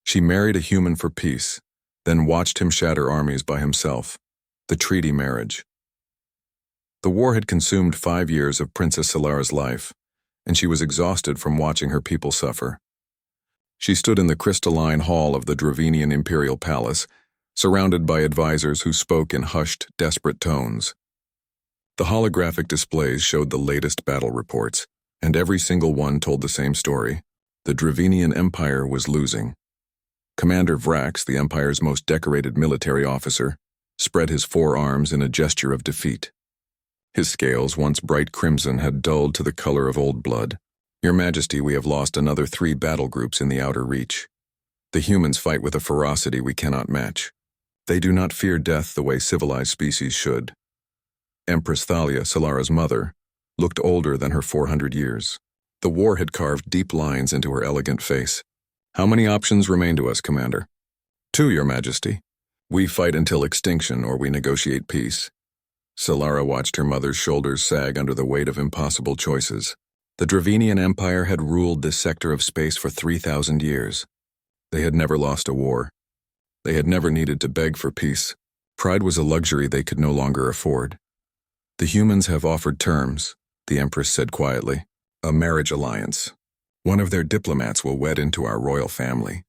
She married a human for peace, then watched him shatter armies by himself. The treaty marriage. The war had consumed 5 years of Princess Solara's life, and she was exhausted from watching her people suffer. She stood in the crystalline hall of the Dravenian Imperial Palace, surrounded by advisors who spoke in hushed, desperate tones. The holographic displays showed the latest battle reports, and every single one told the same story. The Dravenian Empire was losing. Commander Vrax, the Empire's most decorated military officer, spread his forearms in a gesture of defeat. His scales, once bright crimson, had dulled to the color of old blood. Your Majesty, we have lost another 3 battle groups in the outer reach. The humans fight with a ferocity we cannot match. They do not fear death the way civilized species should. Empress Thalia, Solara's mother, looked older than her 400 years. The war had carved deep lines into her elegant face. How many options remain to us, Commander? 2, Your Majesty. We fight until extinction or we negotiate peace. Solara watched her mother's shoulders sag under the weight of impossible choices. The Dravenian Empire had ruled this sector of space for 3,000 years. They had never lost a war. They had never needed to beg for peace. Pride was a luxury they could no longer afford. The humans have offered terms, the Empress said quietly. A marriage alliance. One of their diplomats will wed into our royal family.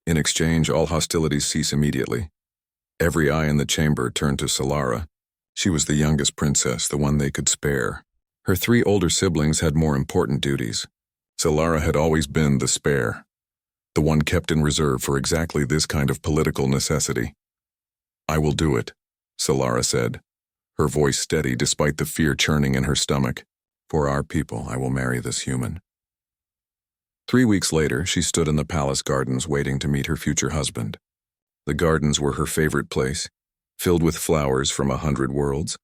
In exchange, all hostilities cease immediately. Every eye in the chamber turned to Solara. She was the youngest princess, the one they could spare. Her 3 older siblings had more important duties. Solara had always been the spare, the one kept in reserve for exactly this kind of political necessity. I will do it, Solara said, her voice steady despite the fear churning in her stomach. For our people, I will marry this human. 3 weeks later, she stood in the palace gardens waiting to meet her future husband. The gardens were her favorite place, filled with flowers from 100 worlds.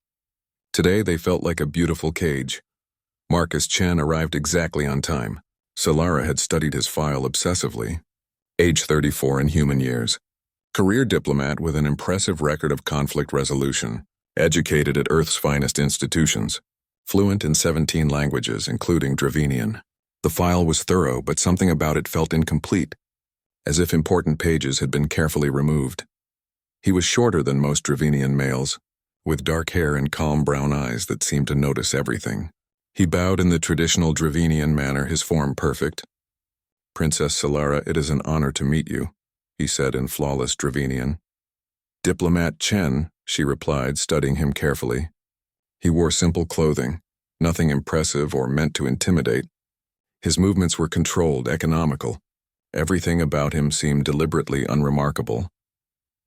Today they felt like a beautiful cage. Marcus Chen arrived exactly on time. Solara had studied his file obsessively. Age 34 in human years. Career diplomat with an impressive record of conflict resolution. Educated at Earth's finest institutions. Fluent in 17 languages, including Dravenian. The file was thorough, but something about it felt incomplete, as if important pages had been carefully removed. He was shorter than most Dravenian males, with dark hair and calm brown eyes that seemed to notice everything. He bowed in the traditional Dravenian manner, his form perfect. Princess Solara, it is an honor to meet you, he said in flawless Dravenian. Diplomat Chen, she replied, studying him carefully. He wore simple clothing, nothing impressive or meant to intimidate. His movements were controlled, economical. Everything about him seemed deliberately unremarkable.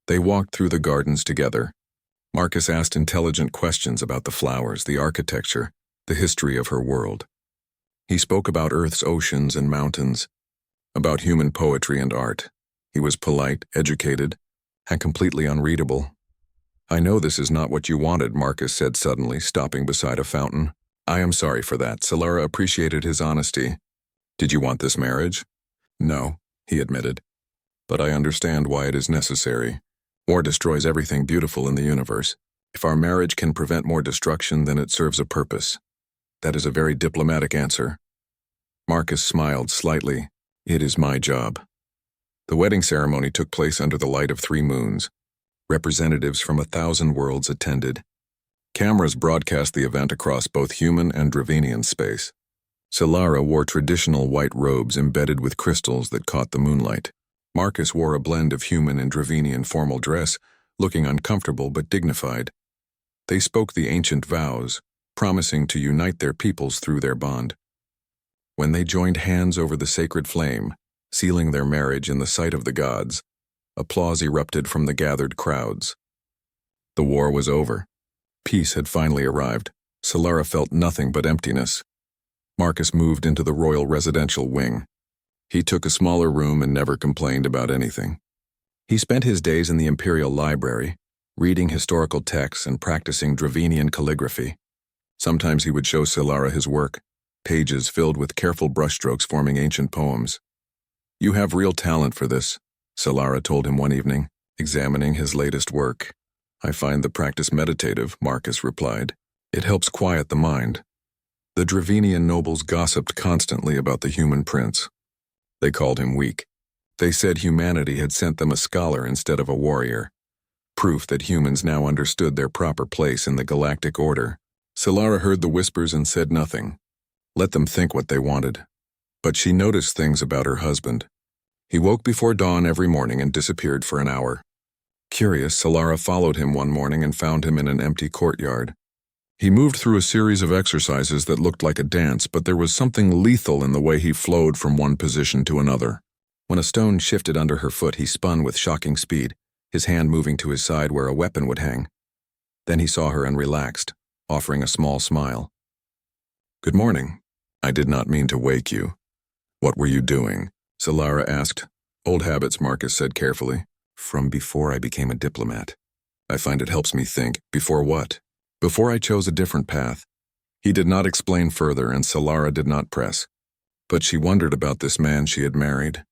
They walked through the gardens together. Marcus asked intelligent questions about the flowers, the architecture, the history of her world. He spoke about Earth's oceans and mountains, about human poetry and art. He was polite, educated, and completely unreadable. I know this is not what you wanted, Marcus said suddenly, stopping beside a fountain. I am sorry for that. Solara appreciated his honesty. Did you want this marriage? No, he admitted. But I understand why it is necessary. War destroys everything beautiful in the universe. If our marriage can prevent more destruction, then it serves a purpose. That is a very diplomatic answer. Marcus smiled slightly. It is my job. The wedding ceremony took place under the light of 3 moons. Representatives from 1,000 worlds attended. Cameras broadcast the event across both human and Dravenian space. Solara wore traditional white robes embedded with crystals that caught the moonlight. Marcus wore a blend of human and Dravenian formal dress, looking uncomfortable but dignified. They spoke the ancient vows, promising to unite their peoples through their bond. When they joined hands over the sacred flame, sealing their marriage in the sight of the gods, applause erupted from the gathered crowds. The war was over. Peace had finally arrived. Solara felt nothing but emptiness. Marcus moved into the royal residential wing. He took a smaller room and never complained about anything. He spent his days in the Imperial Library, reading historical texts and practicing Dravenian calligraphy. Sometimes he would show Solara his work, pages filled with careful brushstrokes forming ancient poems. You have real talent for this, Solara told him one evening, examining his latest work. I find the practice meditative, Marcus replied. It helps quiet the mind. The Dravenian nobles gossiped constantly about the human prince. They called him weak. They said humanity had sent them a scholar instead of a warrior. Proof that humans now understood their proper place in the galactic order. Solara heard the whispers and said nothing. Let them think what they wanted. But she noticed things about her husband. He woke before dawn every morning and disappeared for an hour. Curious, Solara followed him one morning and found him in an empty courtyard. He moved through a series of exercises that looked like a dance, but there was something lethal in the way he flowed from one position to another. When a stone shifted under her foot, he spun with shocking speed, his hand moving to his side where a weapon would hang. Then he saw her and relaxed, offering a small smile. "Good morning. I did not mean to wake you. What were you doing?" Solara asked. "Old habits," Marcus said carefully. "From before I became a diplomat. I find it helps me think. Before what?" "Before I chose a different path." He did not explain further, and Solara did not press. But she wondered about this man she had married.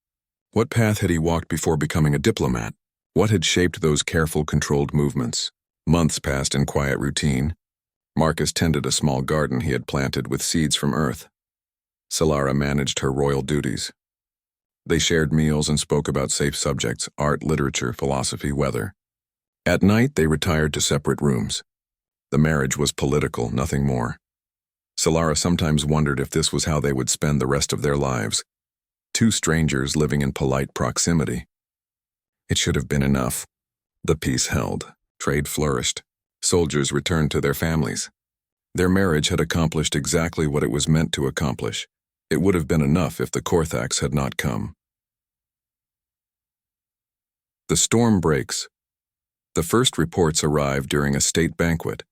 What path had he walked before becoming a diplomat? What had shaped those careful, controlled movements? Months passed in quiet routine. Marcus tended a small garden he had planted with seeds from Earth. Solara managed her royal duties. They shared meals and spoke about safe subjects: art, literature, philosophy, weather. At night, they retired to separate rooms. The marriage was political, nothing more. Solara sometimes wondered if this was how they would spend the rest of their lives. Two strangers living in polite proximity. It should have been enough. The peace held. Trade flourished. Soldiers returned to their families. Their marriage had accomplished exactly what it was meant to accomplish. It would have been enough if the Korthax had not come. The storm breaks. The first reports arrived during a state banquet.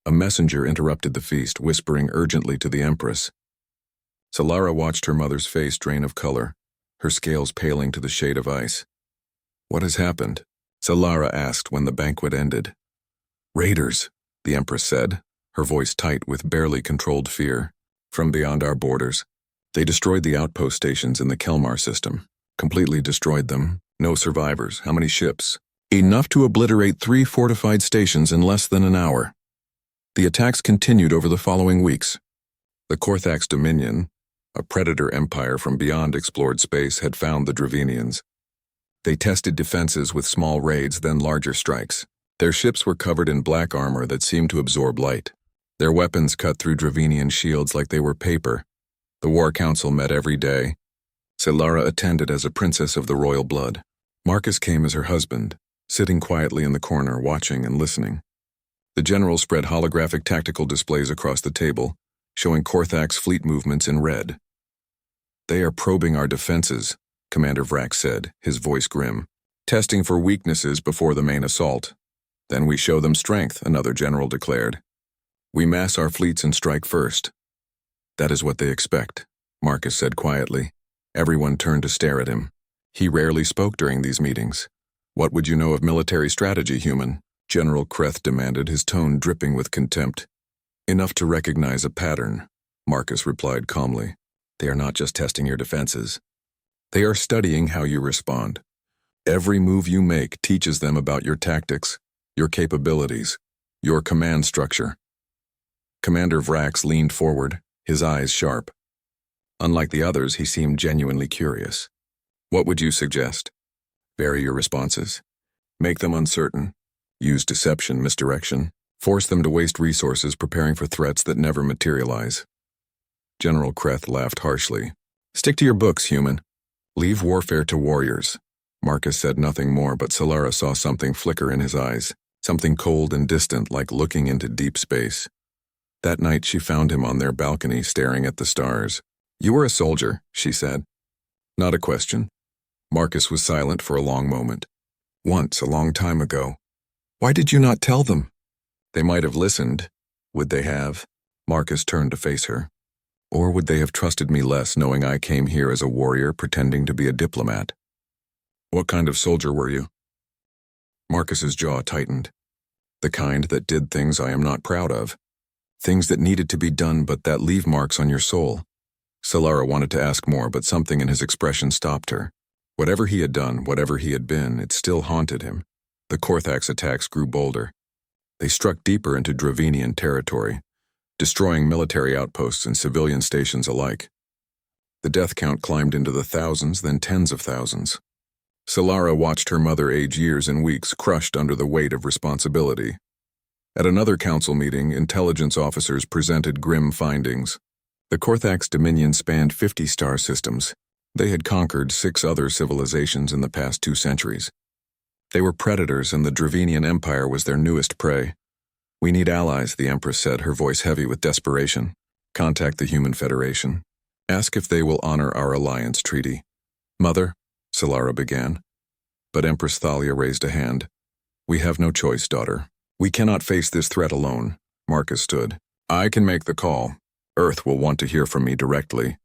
A messenger interrupted the feast, whispering urgently to the Empress. Solara watched her mother's face drain of color, her scales paling to the shade of ice. "What has happened?" Solara asked when the banquet ended. "Raiders," the Empress said, her voice tight with barely controlled fear. "From beyond our borders. They destroyed the outpost stations in the Kelmar system. Completely destroyed them. No survivors. How many ships? Enough to obliterate 3 fortified stations in less than an hour." The attacks continued over the following weeks. The Korthax Dominion, a predator empire from beyond explored space, had found the Dravenians. They tested defenses with small raids, then larger strikes. Their ships were covered in black armor that seemed to absorb light. Their weapons cut through Dravenian shields like they were paper. The War Council met every day. Solara attended as a princess of the royal blood. Marcus came as her husband, sitting quietly in the corner, watching and listening. The general spread holographic tactical displays across the table, showing Korthax fleet movements in red. "They are probing our defenses," Commander Vrax said, his voice grim. "Testing for weaknesses before the main assault. Then we show them strength," another general declared. "We mass our fleets and strike first." "That is what they expect," Marcus said quietly. Everyone turned to stare at him. He rarely spoke during these meetings. "What would you know of military strategy, human?" General Kreth demanded, his tone dripping with contempt. "Enough to recognize a pattern," Marcus replied calmly. "They are not just testing your defenses. They are studying how you respond. Every move you make teaches them about your tactics, your capabilities, your command structure." Commander Vrax leaned forward, his eyes sharp. Unlike the others, he seemed genuinely curious. "What would you suggest?" "Vary your responses. Make them uncertain. Use deception, misdirection. Force them to waste resources preparing for threats that never materialize." General Kreth laughed harshly. "Stick to your books, human. Leave warfare to warriors." Marcus said nothing more, but Solara saw something flicker in his eyes, something cold and distant, like looking into deep space. That night she found him on their balcony staring at the stars. "You were a soldier," she said. "Not a question." Marcus was silent for a long moment. "Once, a long time ago. Why did you not tell them?" "They might have listened. Would they have?" Marcus turned to face her. "Or would they have trusted me less, knowing I came here as a warrior pretending to be a diplomat?" "What kind of soldier were you?" Marcus's jaw tightened. "The kind that did things I am not proud of. Things that needed to be done but that leave marks on your soul." Solara wanted to ask more, but something in his expression stopped her. Whatever he had done, whatever he had been, it still haunted him. The Korthax attacks grew bolder. They struck deeper into Dravenian territory, destroying military outposts and civilian stations alike. The death count climbed into the thousands, then tens of thousands. Solara watched her mother age years and weeks, crushed under the weight of responsibility. At another council meeting, intelligence officers presented grim findings. The Korthax dominion spanned 50 star systems. They had conquered 6 other civilizations in the past 2 centuries. They were predators, and the Dravenian Empire was their newest prey. "We need allies," the Empress said, her voice heavy with desperation. "Contact the Human Federation. Ask if they will honor our alliance treaty." "Mother," Solara began. But Empress Thalia raised a hand. "We have no choice, daughter. We cannot face this threat alone." Marcus stood. "I can make the call. Earth will want to hear from me directly."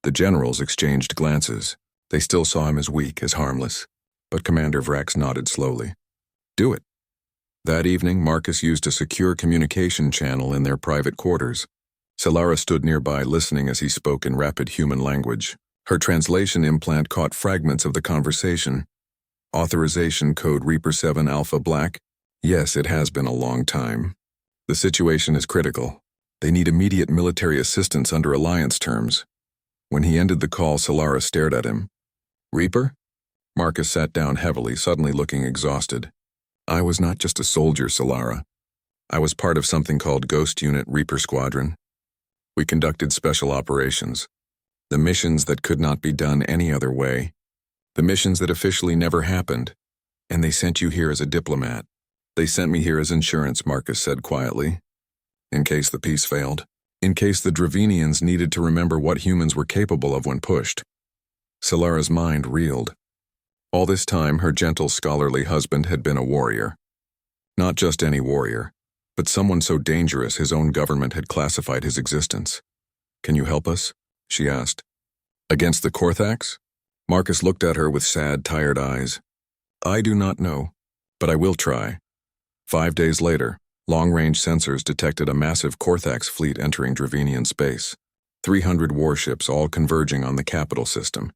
The generals exchanged glances. They still saw him as weak, as harmless. But Commander Vrax nodded slowly. "Do it." That evening, Marcus used a secure communication channel in their private quarters. Solara stood nearby, listening as he spoke in rapid human language. Her translation implant caught fragments of the conversation. "Authorization code Reaper 7 Alpha Black. Yes, it has been a long time. The situation is critical. They need immediate military assistance under alliance terms." When he ended the call, Solara stared at him. "Reaper?" Marcus sat down heavily, suddenly looking exhausted. "I was not just a soldier, Solara. I was part of something called Ghost Unit Reaper Squadron. We conducted special operations. The missions that could not be done any other way. The missions that officially never happened. And they sent you here as a diplomat." "They sent me here as insurance," Marcus said quietly. "In case the peace failed. In case the Dravenians needed to remember what humans were capable of when pushed." Solara's mind reeled. All this time, her gentle, scholarly husband had been a warrior. Not just any warrior, but someone so dangerous his own government had classified his existence. "Can you help us?" she asked. "Against the Korthax?" Marcus looked at her with sad, tired eyes. "I do not know, but I will try." 5 days later, long-range sensors detected a massive Korthax fleet entering Dravenian space. 300 warships, all converging on the capital system.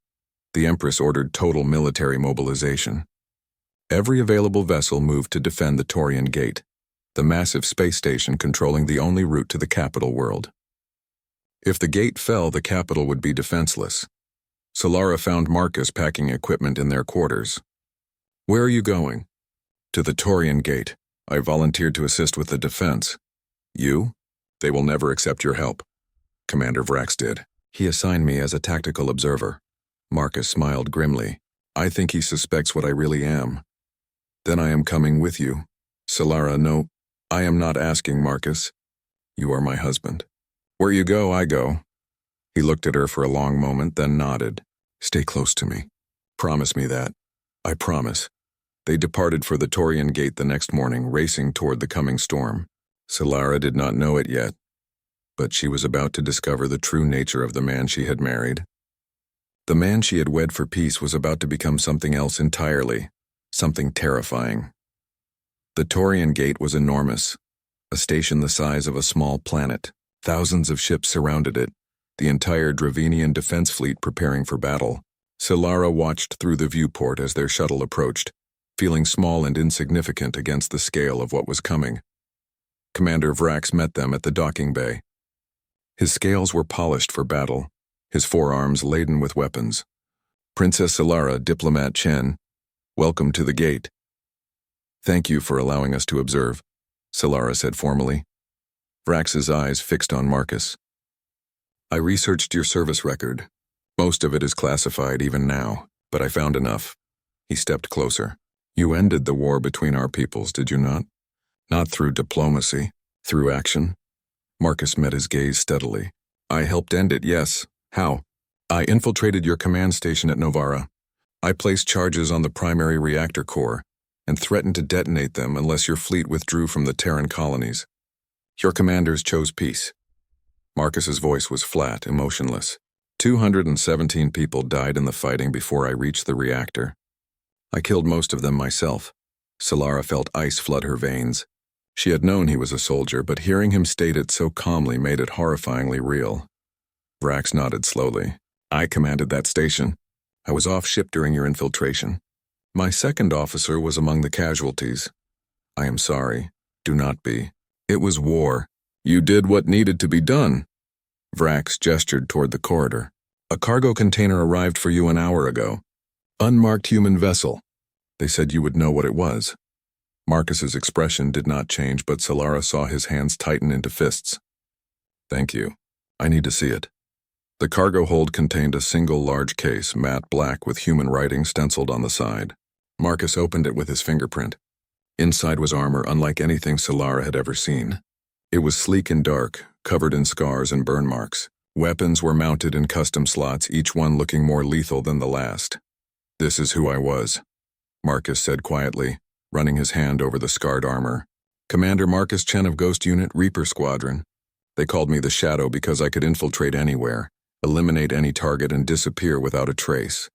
The Empress ordered total military mobilization. Every available vessel moved to defend the Taurian Gate, the massive space station controlling the only route to the capital world. If the gate fell, the capital would be defenseless. Solara found Marcus packing equipment in their quarters. "Where are you going?" "To the Taurian Gate. I volunteered to assist with the defense." "You? They will never accept your help." Commander Vrax did. "He assigned me as a tactical observer." Marcus smiled grimly. "I think he suspects what I really am." "Then I am coming with you." Solara, "No, I am not asking, Marcus. You are my husband. Where you go, I go." He looked at her for a long moment, then nodded. "Stay close to me. Promise me that." "I promise." They departed for the Taurian Gate the next morning, racing toward the coming storm. Solara did not know it yet, but she was about to discover the true nature of the man she had married. The man she had wed for peace was about to become something else entirely, something terrifying. The Taurian Gate was enormous, a station the size of a small planet. Thousands of ships surrounded it, the entire Dravenian defense fleet preparing for battle. Solara watched through the viewport as their shuttle approached, feeling small and insignificant against the scale of what was coming. Commander Vrax met them at the docking bay. His scales were polished for battle, his forearms laden with weapons. "Princess Solara, Diplomat Chen, welcome to the gate." "Thank you for allowing us to observe," Solara said formally. Vrax's eyes fixed on Marcus. "I researched your service record. Most of it is classified even now, but I found enough." He stepped closer. "You ended the war between our peoples, did you not? Not through diplomacy, through action?" Marcus met his gaze steadily. "I helped end it, yes. How?" "I infiltrated your command station at Novara. I placed charges on the primary reactor core and threatened to detonate them unless your fleet withdrew from the Terran colonies. Your commanders chose peace." Marcus's voice was flat, emotionless. 217 people died in the fighting before I reached the reactor. I killed most of them myself." Solara felt ice flood her veins. She had known he was a soldier, but hearing him state it so calmly made it horrifyingly real. Vrax nodded slowly. "I commanded that station. I was off-ship during your infiltration. My second officer was among the casualties. I am sorry. Do not be. It was war. You did what needed to be done." Vrax gestured toward the corridor. A cargo container arrived for you an hour ago. Unmarked human vessel. They said you would know what it was. Marcus's expression did not change, but Solara saw his hands tighten into fists. Thank you. I need to see it. The cargo hold contained a single large case, matte black with human writing stenciled on the side. Marcus opened it with his fingerprint. Inside was armor unlike anything Solara had ever seen. It was sleek and dark, covered in scars and burn marks. Weapons were mounted in custom slots, each one looking more lethal than the last. This is who I was, Marcus said quietly, running his hand over the scarred armor. Commander Marcus Chen of Ghost Unit, Reaper Squadron. They called me the Shadow because I could infiltrate anywhere, eliminate any target, and disappear without a trace.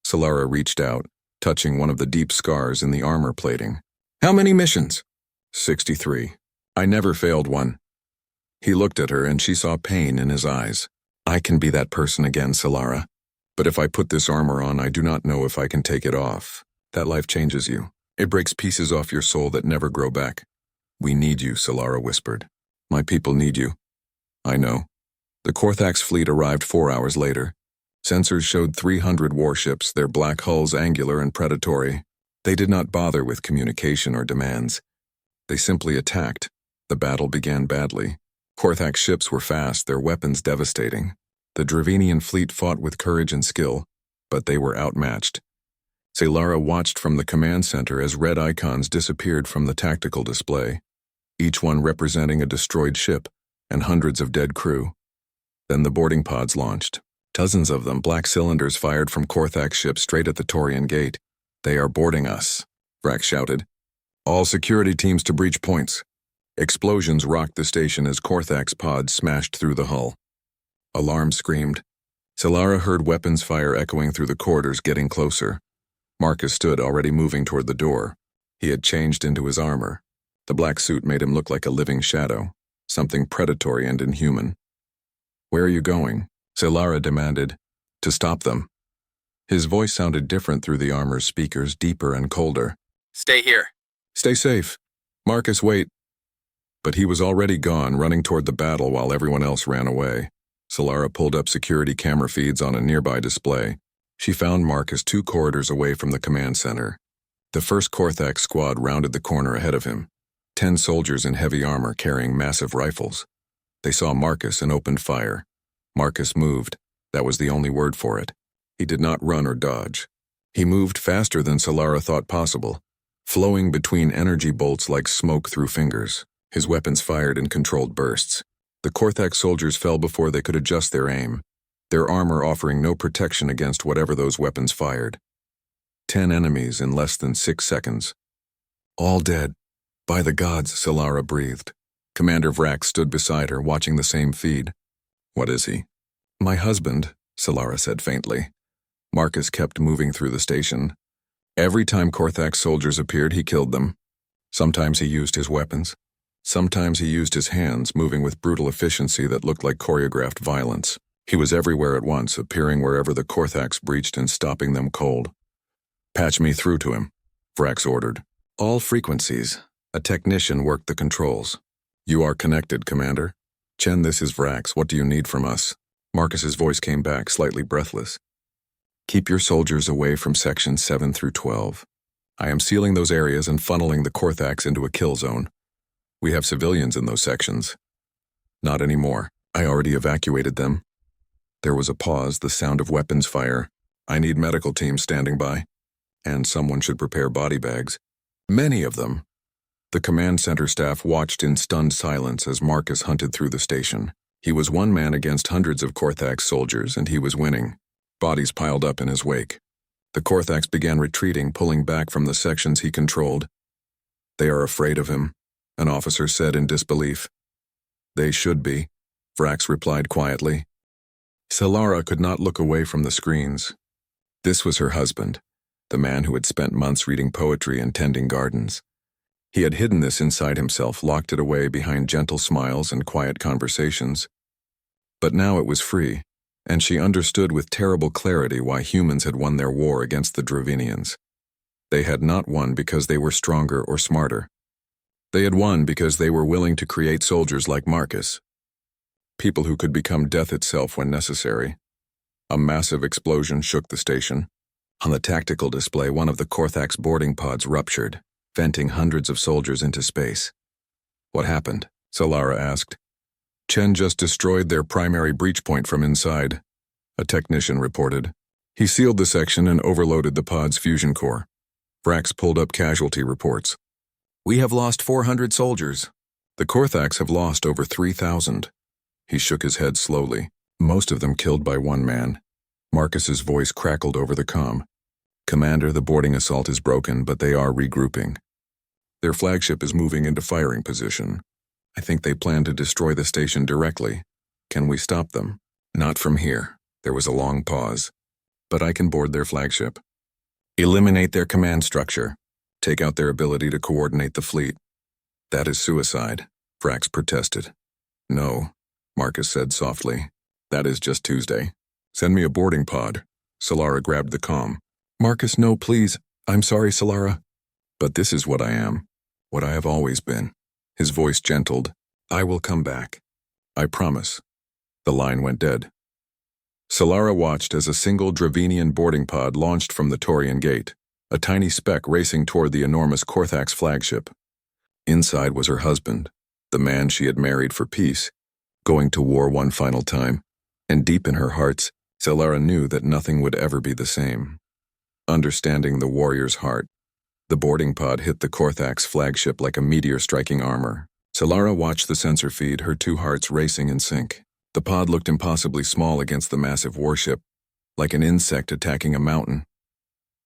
Solara reached out, touching one of the deep scars in the armor plating. How many missions? 63. I never failed one. He looked at her and she saw pain in his eyes. I can be that person again, Solara. But if I put this armor on, I do not know if I can take it off. That life changes you. It breaks pieces off your soul that never grow back. We need you, Solara whispered. My people need you. I know. The Korthax fleet arrived 4 hours later. Sensors showed 300 warships, their black hulls angular and predatory. They did not bother with communication or demands. They simply attacked. The battle began badly. Korthax ships were fast, their weapons devastating. The Dravenian fleet fought with courage and skill, but they were outmatched. Solara watched from the command center as red icons disappeared from the tactical display, each one representing a destroyed ship and hundreds of dead crew. Then the boarding pods launched. Dozens of them, black cylinders fired from Korthax ships straight at the Taurian gate. They are boarding us, Vrax shouted. All security teams to breach points. Explosions rocked the station as Korthax pods smashed through the hull. Alarm screamed. Solara heard weapons fire echoing through the corridors, getting closer. Marcus stood, already moving toward the door. He had changed into his armor. The black suit made him look like a living shadow, something predatory and inhuman. Where are you going? Solara demanded. To stop them. His voice sounded different through the armor's speakers, deeper and colder. Stay here. Stay safe. Marcus, wait. But he was already gone, running toward the battle while everyone else ran away. Solara pulled up security camera feeds on a nearby display. She found Marcus 2 corridors away from the command center. The first Korthax squad rounded the corner ahead of him. 10 soldiers in heavy armor carrying massive rifles. They saw Marcus and opened fire. Marcus moved. That was the only word for it. He did not run or dodge. He moved faster than Solara thought possible, flowing between energy bolts like smoke through fingers. His weapons fired in controlled bursts. The Korthax soldiers fell before they could adjust their aim, their armor offering no protection against whatever those weapons fired. 10 enemies in less than 6 seconds. All dead. By the gods, Solara breathed. Commander Vrax stood beside her, watching the same feed. What is he? My husband, Solara said faintly. Marcus kept moving through the station. Every time Korthax soldiers appeared, he killed them. Sometimes he used his weapons. Sometimes he used his hands, moving with brutal efficiency that looked like choreographed violence. He was everywhere at once, appearing wherever the Korthax breached and stopping them cold. Patch me through to him, Vrax ordered. All frequencies. A technician worked the controls. You are connected, Commander. Chen, this is Vrax. What do you need from us? Marcus's voice came back, slightly breathless. Keep your soldiers away from sections 7 through 12. I am sealing those areas and funneling the Korthax into a kill zone. We have civilians in those sections. Not anymore. I already evacuated them. There was a pause, the sound of weapons fire. I need medical teams standing by. And someone should prepare body bags. Many of them. The command center staff watched in stunned silence as Marcus hunted through the station. He was one man against hundreds of Korthax soldiers, and he was winning. Bodies piled up in his wake. The Korthax began retreating, pulling back from the sections he controlled. They are afraid of him, an officer said in disbelief. They should be, Vrax replied quietly. Solara could not look away from the screens. This was her husband, the man who had spent months reading poetry and tending gardens. He had hidden this inside himself, locked it away behind gentle smiles and quiet conversations. But now it was free, and she understood with terrible clarity why humans had won their war against the Dravenians. They had not won because they were stronger or smarter. They had won because they were willing to create soldiers like Marcus. People who could become death itself when necessary. A massive explosion shook the station. On the tactical display, one of the Korthax boarding pods ruptured, venting hundreds of soldiers into space. What happened? Solara asked. Chen just destroyed their primary breach point from inside, a technician reported. He sealed the section and overloaded the pod's fusion core. Vrax pulled up casualty reports. We have lost 400 soldiers. The Korthax have lost over 3,000. He shook his head slowly, most of them killed by one man. Marcus's voice crackled over the comm. Commander, the boarding assault is broken, but they are regrouping. Their flagship is moving into firing position. I think they plan to destroy the station directly. Can we stop them? Not from here. There was a long pause. But I can board their flagship. Eliminate their command structure. Take out their ability to coordinate the fleet. That is suicide, Vrax protested. No, Marcus said softly. That is just Tuesday. Send me a boarding pod. Solara grabbed the comm. Marcus, no, please. I'm sorry, Solara. But this is what I am. What I have always been. His voice gentled. I will come back. I promise. The line went dead. Solara watched as a single Dravenian boarding pod launched from the Taurian gate, a tiny speck racing toward the enormous Korthax flagship. Inside was her husband, the man she had married for peace, going to war one final time, and deep in her heart, Solara knew that nothing would ever be the same. Understanding the warrior's heart, the boarding pod hit the Korthax flagship like a meteor striking armor. Solara watched the sensor feed, her two hearts racing in sync. The pod looked impossibly small against the massive warship, like an insect attacking a mountain.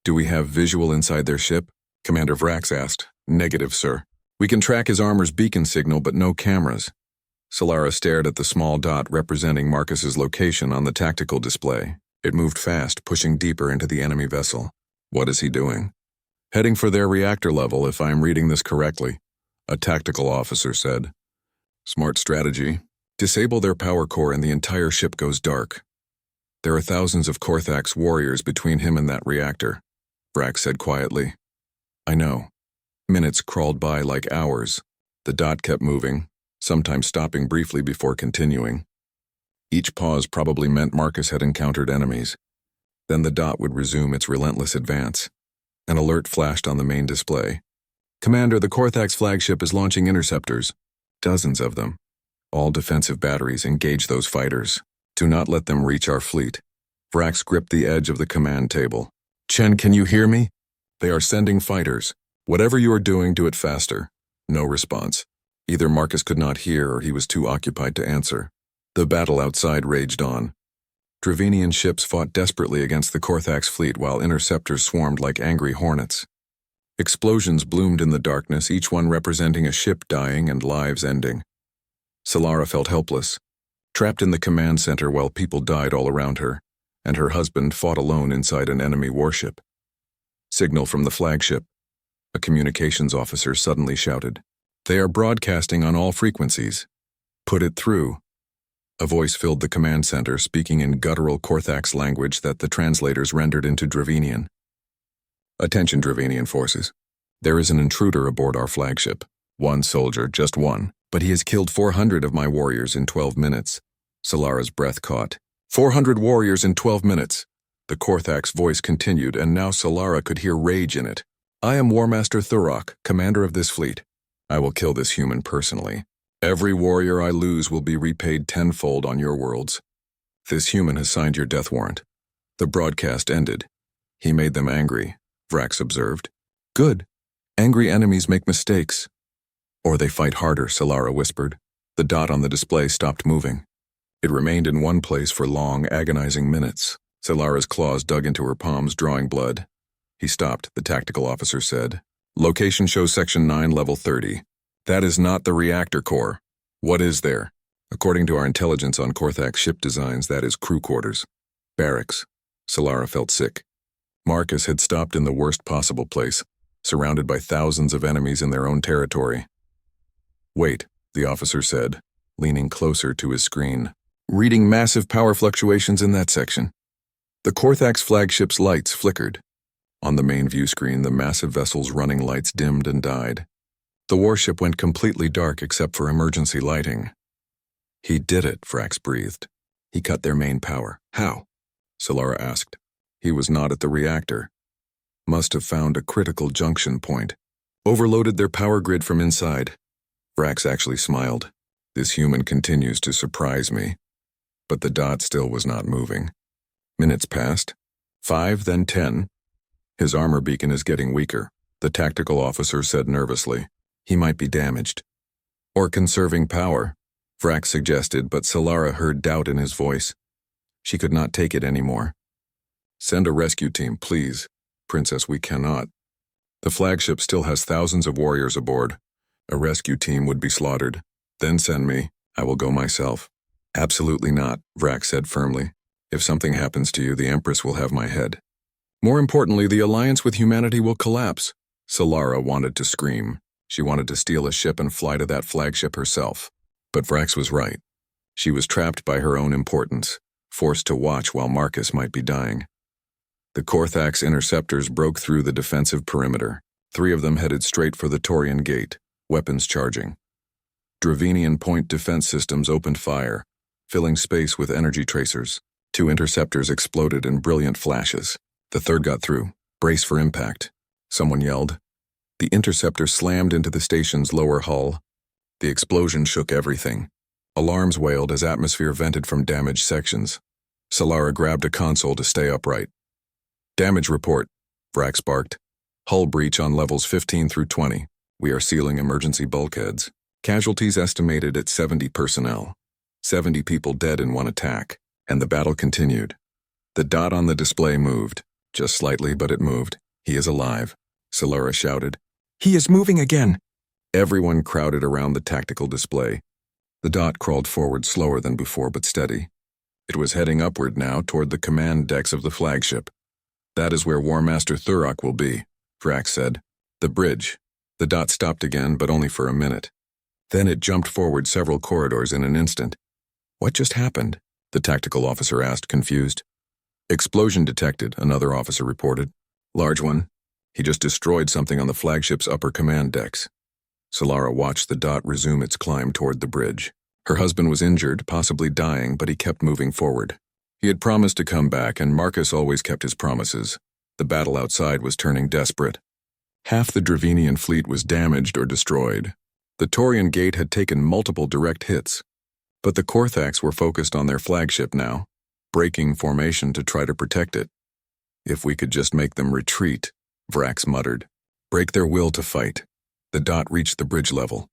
Do we have visual inside their ship? Commander Vrax asked. Negative, sir. We can track his armor's beacon signal, but no cameras. Solara stared at the small dot representing Marcus's location on the tactical display. It moved fast, pushing deeper into the enemy vessel. What is he doing? Heading for their reactor level, if I am reading this correctly, a tactical officer said. Smart strategy. Disable their power core and the entire ship goes dark. There are thousands of Korthax warriors between him and that reactor, Vrax said quietly. I know. Minutes crawled by like hours. The dot kept moving, sometimes stopping briefly before continuing. Each pause probably meant Marcus had encountered enemies. Then the dot would resume its relentless advance. An alert flashed on the main display. Commander, the Korthax flagship is launching interceptors. Dozens of them. All defensive batteries, engage those fighters. Do not let them reach our fleet. Vrax gripped the edge of the command table. Chen, can you hear me? They are sending fighters. Whatever you are doing, do it faster. No response. Either Marcus could not hear or he was too occupied to answer. The battle outside raged on. Dravenian ships fought desperately against the Korthax fleet while interceptors swarmed like angry hornets. Explosions bloomed in the darkness, each one representing a ship dying and lives ending. Solara felt helpless, trapped in the command center while people died all around her, and her husband fought alone inside an enemy warship. Signal from the flagship. A communications officer suddenly shouted. They are broadcasting on all frequencies. Put it through. A voice filled the command center, speaking in guttural Korthax language that the translators rendered into Dravenian. Attention, Dravenian forces. There is an intruder aboard our flagship. One soldier, just one. But he has killed 400 of my warriors in 12 minutes. Solara's breath caught. 400 warriors in 12 minutes. The Korthax voice continued, and now Solara could hear rage in it. I am War Master Thurok, commander of this fleet. I will kill this human personally. Every warrior I lose will be repaid tenfold on your worlds. This human has signed your death warrant. The broadcast ended. He made them angry, Vrax observed. Good. Angry enemies make mistakes. Or they fight harder, Solara whispered. The dot on the display stopped moving. It remained in one place for long, agonizing minutes. Solara's claws dug into her palms, drawing blood. He stopped, the tactical officer said. Location shows Section 9, Level 30. That is not the reactor core. What is there? According to our intelligence on Korthax ship designs, that is crew quarters. Barracks. Solara felt sick. Marcus had stopped in the worst possible place, surrounded by thousands of enemies in their own territory. Wait, the officer said, leaning closer to his screen. Reading massive power fluctuations in that section. The Korthax flagship's lights flickered. On the main view screen, the massive vessel's running lights dimmed and died. The warship went completely dark except for emergency lighting. He did it, Vrax breathed. He cut their main power. How? Solara asked. He was not at the reactor. Must have found a critical junction point. Overloaded their power grid from inside. Vrax actually smiled. This human continues to surprise me. But the dot still was not moving. Minutes passed. 5, then 10. His armor beacon is getting weaker, the tactical officer said nervously. He might be damaged. Or conserving power, Vrax suggested, but Solara heard doubt in his voice. She could not take it anymore. Send a rescue team, please. Princess, we cannot. The flagship still has thousands of warriors aboard. A rescue team would be slaughtered. Then send me. I will go myself. Absolutely not, Vrax said firmly. If something happens to you, the Empress will have my head. More importantly, the alliance with humanity will collapse. Solara wanted to scream. She wanted to steal a ship and fly to that flagship herself. But Vrax was right. She was trapped by her own importance, forced to watch while Marcus might be dying. The Korthax interceptors broke through the defensive perimeter. 3 of them headed straight for the Taurian gate, weapons charging. Dravenian point defense systems opened fire, filling space with energy tracers. 2 interceptors exploded in brilliant flashes. The 3rd got through. Brace for impact. Someone yelled. The interceptor slammed into the station's lower hull. The explosion shook everything. Alarms wailed as atmosphere vented from damaged sections. Solara grabbed a console to stay upright. Damage report, Vrax barked. Hull breach on levels 15 through 20. We are sealing emergency bulkheads. Casualties estimated at 70 personnel. 70 people dead in one attack. And the battle continued. The dot on the display moved. Just slightly, but it moved. He is alive, Solara shouted. He is moving again. Everyone crowded around the tactical display. The dot crawled forward slower than before, but steady. It was heading upward now toward the command decks of the flagship. That is where War Master Thurok will be, Vrax said. The bridge. The dot stopped again, but only for a minute. Then it jumped forward several corridors in an instant. What just happened? The tactical officer asked, confused. Explosion detected, another officer reported. Large one. He just destroyed something on the flagship's upper command decks. Solara watched the dot resume its climb toward the bridge. Her husband was injured, possibly dying, but he kept moving forward. He had promised to come back, and Marcus always kept his promises. The battle outside was turning desperate. Half the Dravenian fleet was damaged or destroyed. The Taurian gate had taken multiple direct hits. But the Korthax were focused on their flagship now, breaking formation to try to protect it. If we could just make them retreat, Vrax muttered. Break their will to fight. The dot reached the bridge level.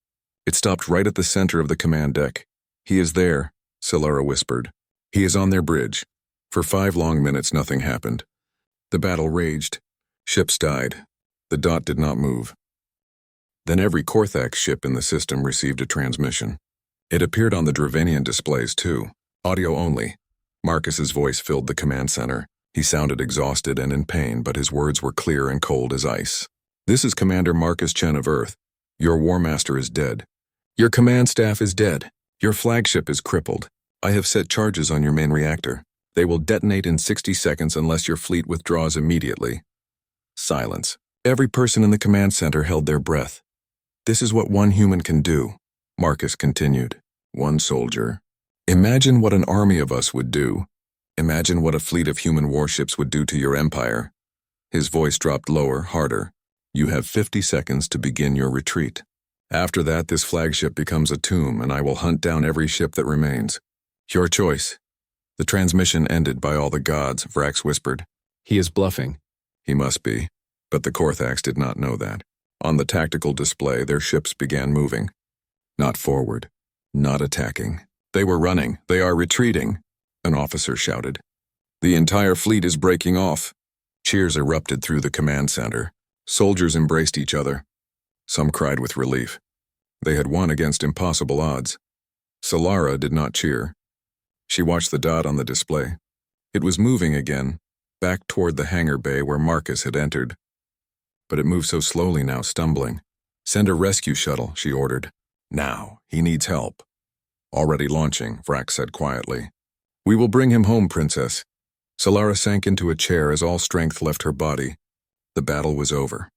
It stopped right at the center of the command deck. He is there, Solara whispered. He is on their bridge. For 5 long minutes nothing happened. The battle raged. Ships died. The dot did not move. Then every Korthax ship in the system received a transmission. It appeared on the Dravenian displays too. Audio only. Marcus's voice filled the command center. He sounded exhausted and in pain, but his words were clear and cold as ice. This is Commander Marcus Chen of Earth. Your War Master is dead. Your command staff is dead. Your flagship is crippled. I have set charges on your main reactor. They will detonate in 60 seconds unless your fleet withdraws immediately. Silence. Every person in the command center held their breath. This is what one human can do, Marcus continued. One soldier. Imagine what an army of us would do. Imagine what a fleet of human warships would do to your empire. His voice dropped lower, harder. You have 50 seconds to begin your retreat. After that, this flagship becomes a tomb, and I will hunt down every ship that remains. Your choice. The transmission ended by all the gods, Vrax whispered. He is bluffing. He must be. But the Korthax did not know that. On the tactical display, their ships began moving. Not forward. Not attacking. They were running. They are retreating, an officer shouted. The entire fleet is breaking off. Cheers erupted through the command center. Soldiers embraced each other. Some cried with relief. They had won against impossible odds. Solara did not cheer. She watched the dot on the display. It was moving again, back toward the hangar bay where Marcus had entered. But it moved so slowly now, stumbling. Send a rescue shuttle, she ordered. Now, he needs help. Already launching, Vrax said quietly. We will bring him home, Princess. Solara sank into a chair as all strength left her body. The battle was over.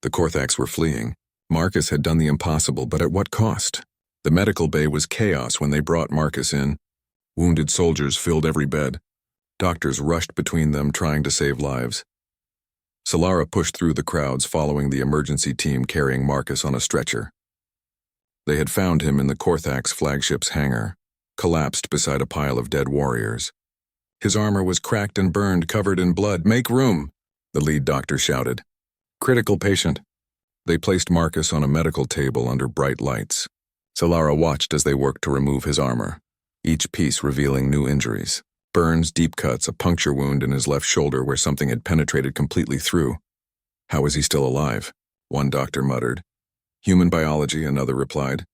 The Korthax were fleeing. Marcus had done the impossible, but at what cost? The medical bay was chaos when they brought Marcus in. Wounded soldiers filled every bed. Doctors rushed between them, trying to save lives. Solara pushed through the crowds, following the emergency team carrying Marcus on a stretcher. They had found him in the Korthax flagship's hangar, collapsed beside a pile of dead warriors. His armor was cracked and burned, covered in blood. "Make room!" the lead doctor shouted. "Critical patient." They placed Marcus on a medical table under bright lights. Solara watched as they worked to remove his armor, each piece revealing new injuries. Burns, deep cuts, a puncture wound in his left shoulder where something had penetrated completely through. "How is he still alive?" one doctor muttered. "Human biology," another replied.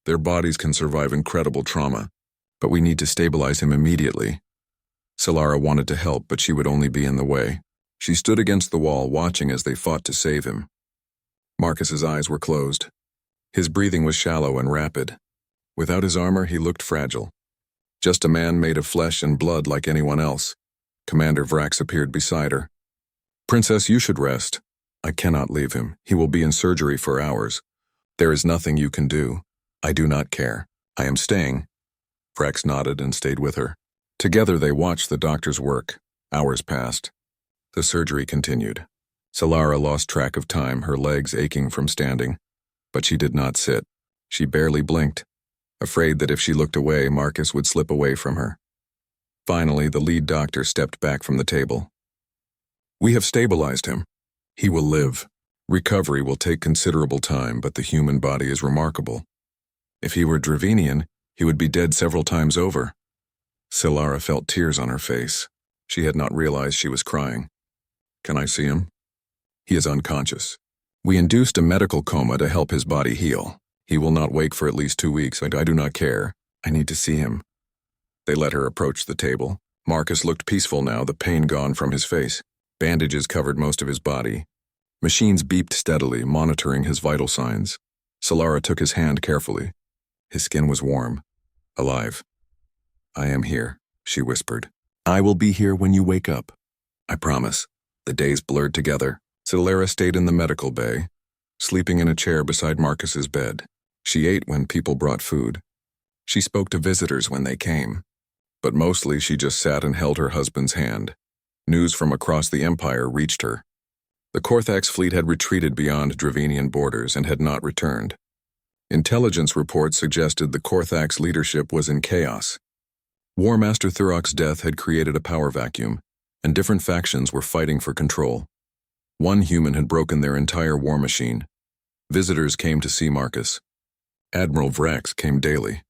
"Their bodies can survive incredible trauma, but we need to stabilize him immediately." Solara wanted to help, but she would only be in the way. She stood against the wall, watching as they fought to save him. Marcus's eyes were closed. His breathing was shallow and rapid. Without his armor, he looked fragile. Just a man made of flesh and blood like anyone else. Commander Vrax appeared beside her. "Princess, you should rest." "I cannot leave him. He will be in surgery for hours. There is nothing you can do." "I do not care. I am staying." Vrax nodded and stayed with her. Together they watched the doctor's work. Hours passed. The surgery continued. Solara lost track of time, her legs aching from standing. But she did not sit. She barely blinked, afraid that if she looked away, Marcus would slip away from her. Finally, the lead doctor stepped back from the table. "We have stabilized him. He will live. Recovery will take considerable time, but the human body is remarkable. If he were Dravenian, he would be dead several times over." Solara felt tears on her face. She had not realized she was crying. "Can I see him?" "He is unconscious. We induced a medical coma to help his body heal. He will not wake for at least 2 weeks. I do not care. I need to see him." They let her approach the table. Marcus looked peaceful now, the pain gone from his face. Bandages covered most of his body. Machines beeped steadily, monitoring his vital signs. Solara took his hand carefully. His skin was warm, alive. "I am here," she whispered. "I will be here when you wake up. I promise." The days blurred together. Solara stayed in the medical bay, sleeping in a chair beside Marcus's bed. She ate when people brought food. She spoke to visitors when they came. But mostly she just sat and held her husband's hand. News from across the Empire reached her. The Korthax fleet had retreated beyond Dravenian borders and had not returned. Intelligence reports suggested the Korthax leadership was in chaos. War Master Thurok's death had created a power vacuum, and different factions were fighting for control. One human had broken their entire war machine. Visitors came to see Marcus. Admiral Vrax came daily,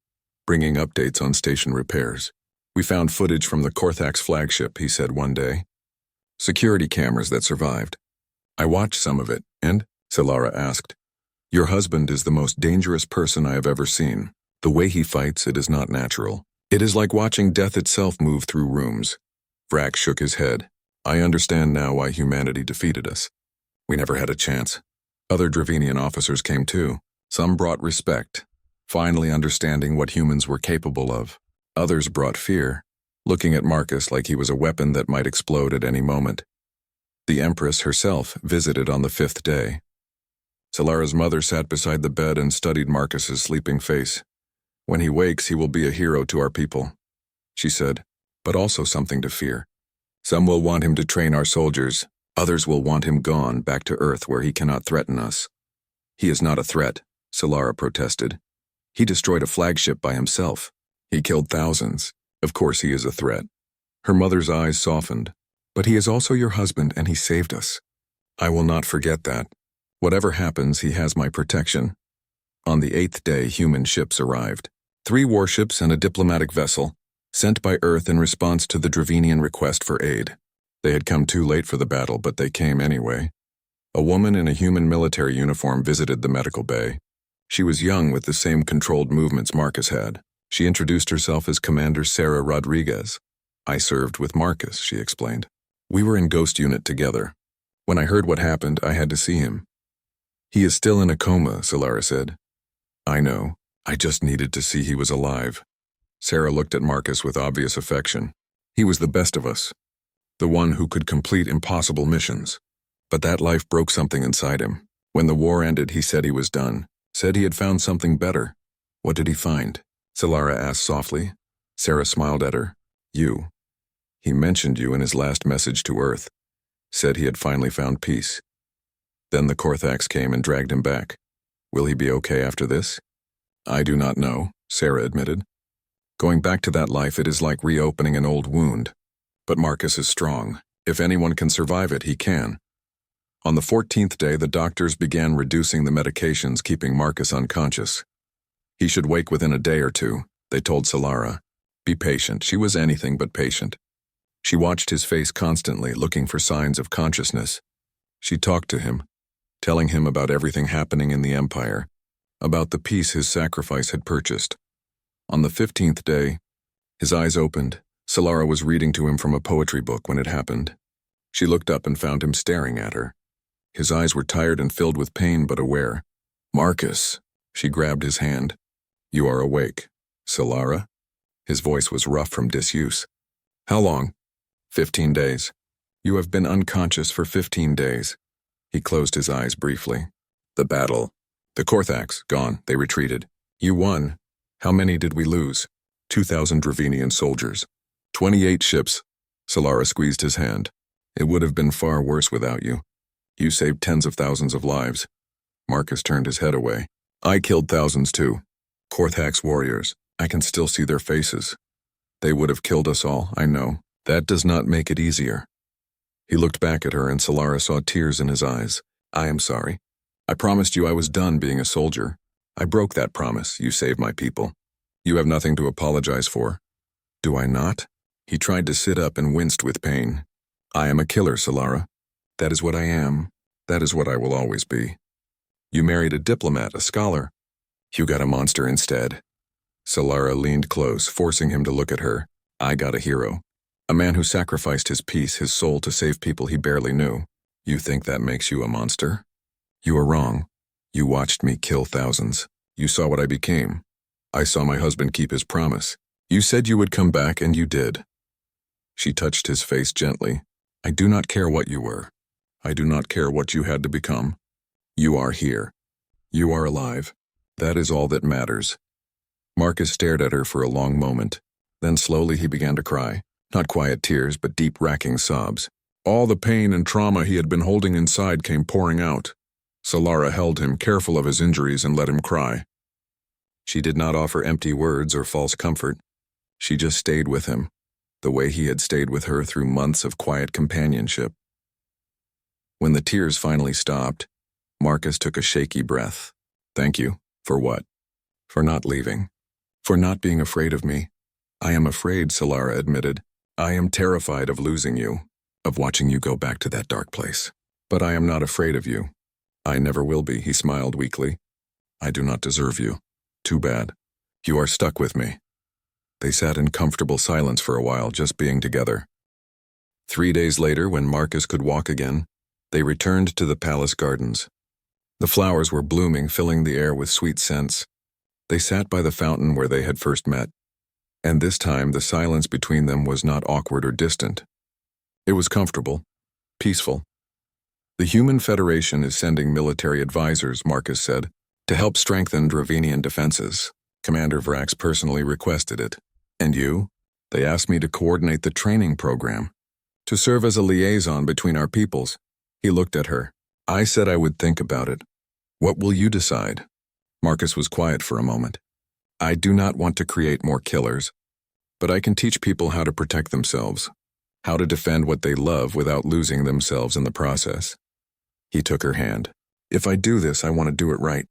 bringing updates on station repairs. "We found footage from the Korthax flagship," he said one day. "Security cameras that survived. I watched some of it, and?" Solara asked. "Your husband is the most dangerous person I have ever seen. The way he fights, it is not natural. It is like watching death itself move through rooms." Vrax shook his head. "I understand now why humanity defeated us. We never had a chance." Other Dravenian officers came too. Some brought respect, finally understanding what humans were capable of. Others brought fear, looking at Marcus like he was a weapon that might explode at any moment. The Empress herself visited on the 5th day. Solara's mother sat beside the bed and studied Marcus's sleeping face. "When he wakes, he will be a hero to our people," she said, "but also something to fear. Some will want him to train our soldiers. Others will want him gone, back to Earth where he cannot threaten us." "He is not a threat," Solara protested. "He destroyed a flagship by himself. He killed thousands. Of course he is a threat." Her mother's eyes softened. "But he is also your husband, and he saved us. I will not forget that. Whatever happens, he has my protection." On the 8th day, human ships arrived. 3 warships and a diplomatic vessel, sent by Earth in response to the Dravenian request for aid. They had come too late for the battle, but they came anyway. A woman in a human military uniform visited the medical bay. She was young with the same controlled movements Marcus had. She introduced herself as Commander Sarah Rodriguez. "I served with Marcus," she explained. "We were in Ghost Unit together. When I heard what happened, I had to see him." "He is still in a coma," Solara said. "I know. I just needed to see he was alive." Sarah looked at Marcus with obvious affection. He was the best of us, the one who could complete impossible missions. But that life broke something inside him. When the war ended, he said he was done, said he had found something better. "What did he find?" Solara asked softly. Sarah smiled at her. "You. He mentioned you in his last message to Earth, said he had finally found peace. Then the Korthax came and dragged him back. Will he be okay after this? I do not know, Sarah admitted. Going back to that life, it is like reopening an old wound. But Marcus is strong. If anyone can survive it, he can. On the 14th day, the doctors began reducing the medications, keeping Marcus unconscious. He should wake within a day or two, they told Solara. Be patient. She was anything but patient. She watched his face constantly, looking for signs of consciousness. She talked to him, telling him about everything happening in the Empire, about the peace his sacrifice had purchased. On the 15th day, his eyes opened. Solara was reading to him from a poetry book when it happened. She looked up and found him staring at her. His eyes were tired and filled with pain but aware. Marcus, she grabbed his hand. You are awake. Solara? His voice was rough from disuse. How long? 15 days. You have been unconscious for 15 days. He closed his eyes briefly. The battle. The Korthax, gone. They retreated. You won. How many did we lose? 2,000 Dravinian soldiers. 28 ships. Solara squeezed his hand. It would have been far worse without you. You saved tens of thousands of lives. Marcus turned his head away. I killed thousands too. Korthax warriors. I can still see their faces. They would have killed us all, I know. That does not make it easier. He looked back at her and Solara saw tears in his eyes. I am sorry. I promised you I was done being a soldier. I broke that promise. You saved my people. You have nothing to apologize for. Do I not? He tried to sit up and winced with pain. I am a killer, Solara. That is what I am. That is what I will always be. You married a diplomat, a scholar. You got a monster instead. Solara leaned close, forcing him to look at her. I got a hero. A man who sacrificed his peace, his soul to save people he barely knew. You think that makes you a monster? You are wrong. You watched me kill thousands. You saw what I became. I saw my husband keep his promise. You said you would come back, and you did. She touched his face gently. I do not care what you were. I do not care what you had to become. You are here. You are alive. That is all that matters. Marcus stared at her for a long moment. Then slowly he began to cry. Not quiet tears, but deep racking sobs. All the pain and trauma he had been holding inside came pouring out. Solara held him, careful of his injuries, and let him cry. She did not offer empty words or false comfort. She just stayed with him, the way he had stayed with her through months of quiet companionship. When the tears finally stopped, Marcus took a shaky breath. Thank you. For what? For not leaving. For not being afraid of me. I am afraid, Solara admitted. I am terrified of losing you, of watching you go back to that dark place. But I am not afraid of you. I never will be, he smiled weakly. I do not deserve you. Too bad. You are stuck with me. They sat in comfortable silence for a while, just being together. 3 days later, when Marcus could walk again, they returned to the palace gardens. The flowers were blooming, filling the air with sweet scents. They sat by the fountain where they had first met. And this time, the silence between them was not awkward or distant. It was comfortable, peaceful. The Human Federation is sending military advisors, Marcus said, to help strengthen Dravinian defenses. Commander Vrax personally requested it. And you? They asked me to coordinate the training program, to serve as a liaison between our peoples. He looked at her. I said I would think about it. What will you decide? Marcus was quiet for a moment. I do not want to create more killers, but I can teach people how to protect themselves, how to defend what they love without losing themselves in the process. He took her hand. If I do this, I want to do it right,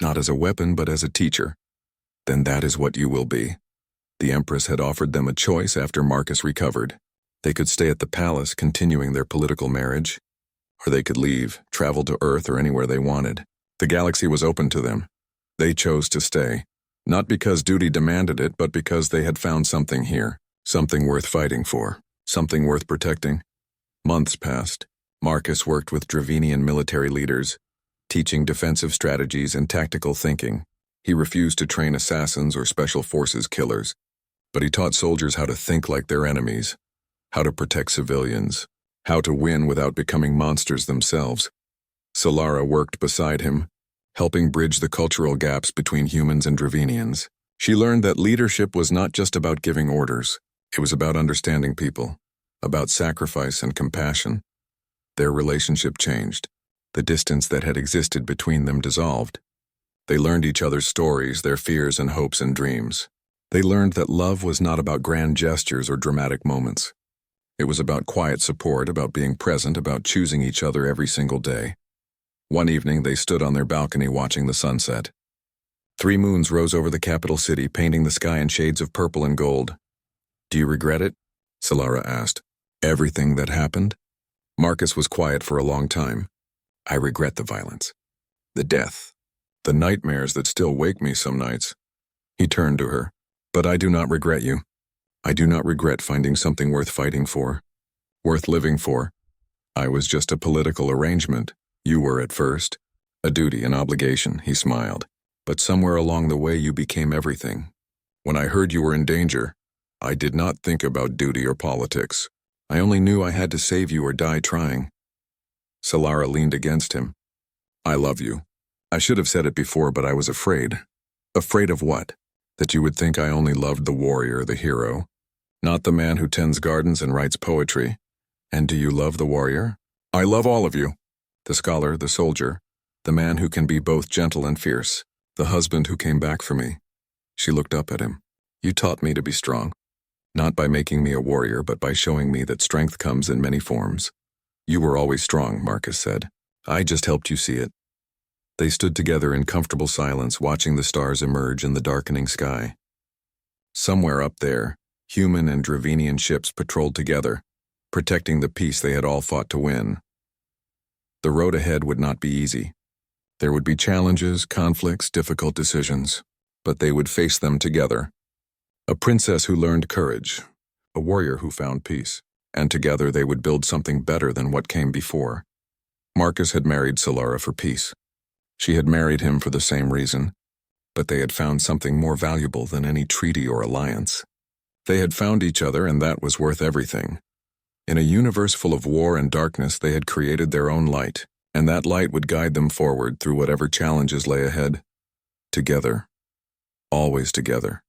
not as a weapon, but as a teacher. Then that is what you will be. The Empress had offered them a choice after Marcus recovered. They could stay at the palace, continuing their political marriage, or they could leave, travel to Earth or anywhere they wanted. The galaxy was open to them. They chose to stay, not because duty demanded it, but because they had found something here, something worth fighting for, something worth protecting. Months passed. Marcus worked with Dravinian military leaders, teaching defensive strategies and tactical thinking. He refused to train assassins or special forces killers, but he taught soldiers how to think like their enemies, how to protect civilians, how to win without becoming monsters themselves. Solara worked beside him, helping bridge the cultural gaps between humans and Dravinians. She learned that leadership was not just about giving orders. It was about understanding people, about sacrifice and compassion. Their relationship changed. The distance that had existed between them dissolved. They learned each other's stories, their fears and hopes and dreams. They learned that love was not about grand gestures or dramatic moments. It was about quiet support, about being present, about choosing each other every single day. One evening, they stood on their balcony watching the sunset. 3 moons rose over the capital city, painting the sky in shades of purple and gold. "Do you regret it?" Solara asked. "Everything that happened?" Marcus was quiet for a long time. "I regret the violence, the death, the nightmares that still wake me some nights." He turned to her. "But I do not regret you. I do not regret finding something worth fighting for, worth living for. I was just a political arrangement. You were at first. A duty, an obligation," he smiled. "But somewhere along the way you became everything. When I heard you were in danger, I did not think about duty or politics. I only knew I had to save you or die trying." Solara leaned against him. "I love you. I should have said it before, but I was afraid." "Afraid of what?" "That you would think I only loved the warrior, the hero, not the man who tends gardens and writes poetry." "And do you love the warrior?" "I love all of you. The scholar, the soldier, the man who can be both gentle and fierce, the husband who came back for me." She looked up at him. "You taught me to be strong. Not by making me a warrior, but by showing me that strength comes in many forms." "You were always strong," Marcus said. "I just helped you see it." They stood together in comfortable silence, watching the stars emerge in the darkening sky. Somewhere up there, human and Dravenian ships patrolled together, protecting the peace they had all fought to win. The road ahead would not be easy. There would be challenges, conflicts, difficult decisions, but they would face them together. A princess who learned courage, a warrior who found peace, and together they would build something better than what came before. Marcus had married Solara for peace. She had married him for the same reason, but they had found something more valuable than any treaty or alliance. They had found each other, and that was worth everything. In a universe full of war and darkness, they had created their own light, and that light would guide them forward through whatever challenges lay ahead. Together. Always together.